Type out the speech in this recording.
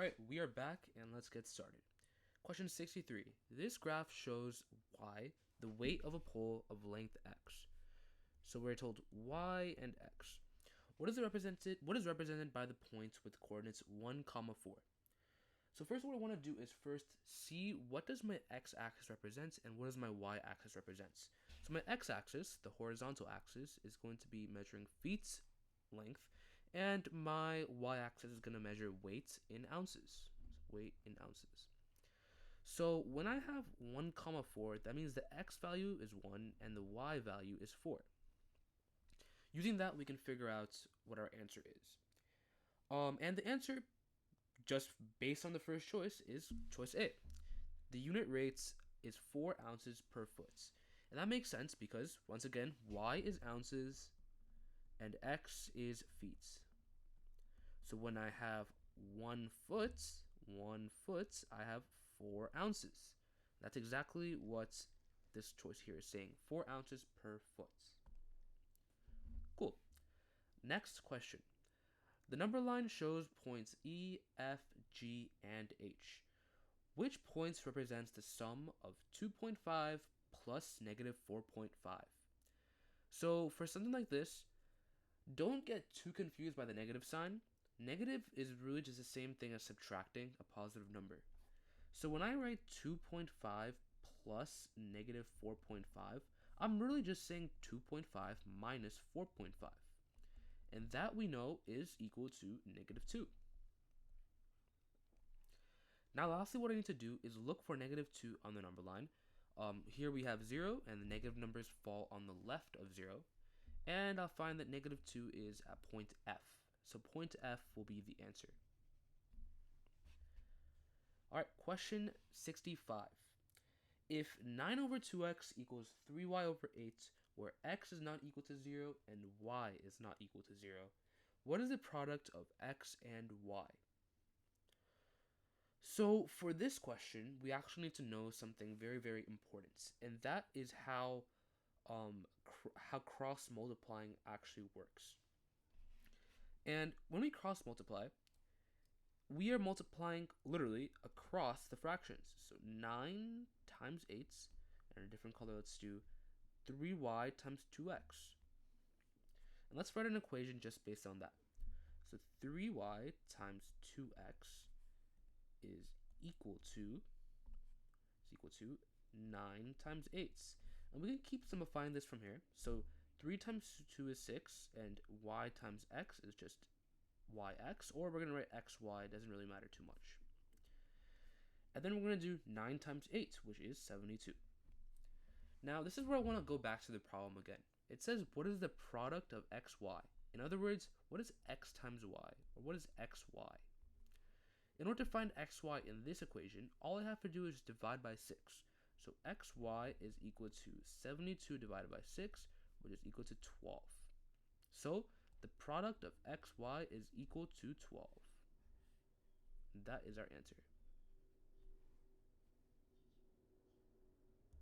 Alright, we are back and let's get started. Question 63. This graph shows y, the weight of a pole of length x. So we're told y and x. What is represented by the points with coordinates 1, 4? So first what I want to do is first see what does my x-axis represent and what does my y-axis represents. So my x-axis, the horizontal axis, is going to be measuring feet length, and my y-axis is going to measure weight in ounces. So when I have 1, 4, that means the x value is 1 and the y value is 4. Using that, we can figure out what our answer is. And the answer, just based on the first choice, is choice A. The unit rate is 4 ounces per foot. And that makes sense because, once again, y is ounces and x is feet. So when I have 1 foot, I have 4 ounces. That's exactly what this choice here is saying, 4 ounces per foot. Cool. Next question. The number line shows points E, F, G, and H. Which points represents the sum of 2.5 plus negative 4.5? So for something like this, don't get too confused by the negative sign. Negative is really just the same thing as subtracting a positive number. So when I write 2.5 plus negative 4.5, I'm really just saying 2.5 minus 4.5. And that we know is equal to negative 2. Now lastly, what I need to do is look for negative 2 on the number line. Here we have 0, and the negative numbers fall on the left of 0. And I'll find that negative 2 is at point F. So point F will be the answer. Alright, question 65. If 9 over 2x equals 3y over 8, where x is not equal to 0 and y is not equal to 0, what is the product of x and y? So for this question, we actually need to know something very, very important, and that is how cross multiplying actually works. And when we cross multiply, we are multiplying literally across the fractions. So 9 times 8, and a different color, let's do 3y times 2x. And let's write an equation just based on that. So 3y times 2x is equal to 9 times 8. And we can keep simplifying this from here. So 3 times 2 is 6, and y times x is just yx, or we're going to write xy, it doesn't really matter too much. And then we're going to do 9 times 8, which is 72. Now, this is where I want to go back to the problem again. It says, what is the product of xy? In other words, what is x times y, or what is xy? In order to find xy in this equation, all I have to do is divide by 6. So xy is equal to 72 divided by 6, which is equal to 12. So the product of xy is equal to 12. That is our answer.